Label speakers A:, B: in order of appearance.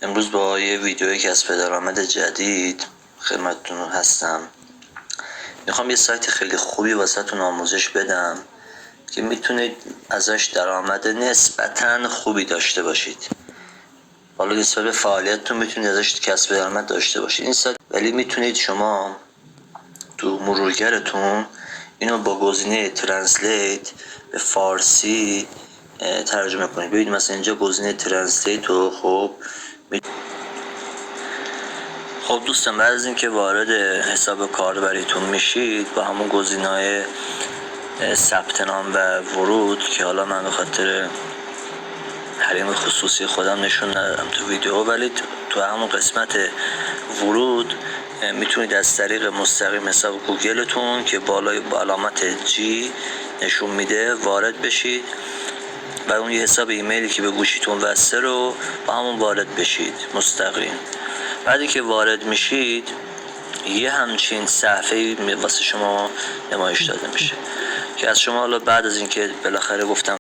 A: امروز با یه ویدیو کسب درآمد جدید خدمتتون هستم. میخوام یه سایت خیلی خوبی واسهتون آموزش بدم که میتونید ازش درآمد نسبتاً خوبی داشته باشید. حالا نسبت به فعالیتتون میتونید ازش کسب درآمد داشته باشید این سایت، ولی میتونید شما تو مرورگرتون اینو با گزینه ترنسلیت به فارسی ترجمه کنید. ببینید مثلا اینجا گزینه ترنسلیت رو خب دوستان، بعد از اینکه وارد حساب کاربریتون میشید با همون گزینه‌های ثبت نام و ورود که حالا من به خاطر حریم خصوصی خودم نشون ندادم تو ویدیو، ولی تو همون قسمت ورود میتونید از طریق مستقیم حساب گوگلتون که بالای با علامت جی نشون میده وارد بشید و اون یه حساب ایمیلی که به گوشیتون وصله رو با همون وارد بشید مستقیم. بعدی که وارد میشید یه همچین صفحه‌ای واسه شما نمایش داده میشه که از شما حالا بعد از اینکه بالاخره گفتم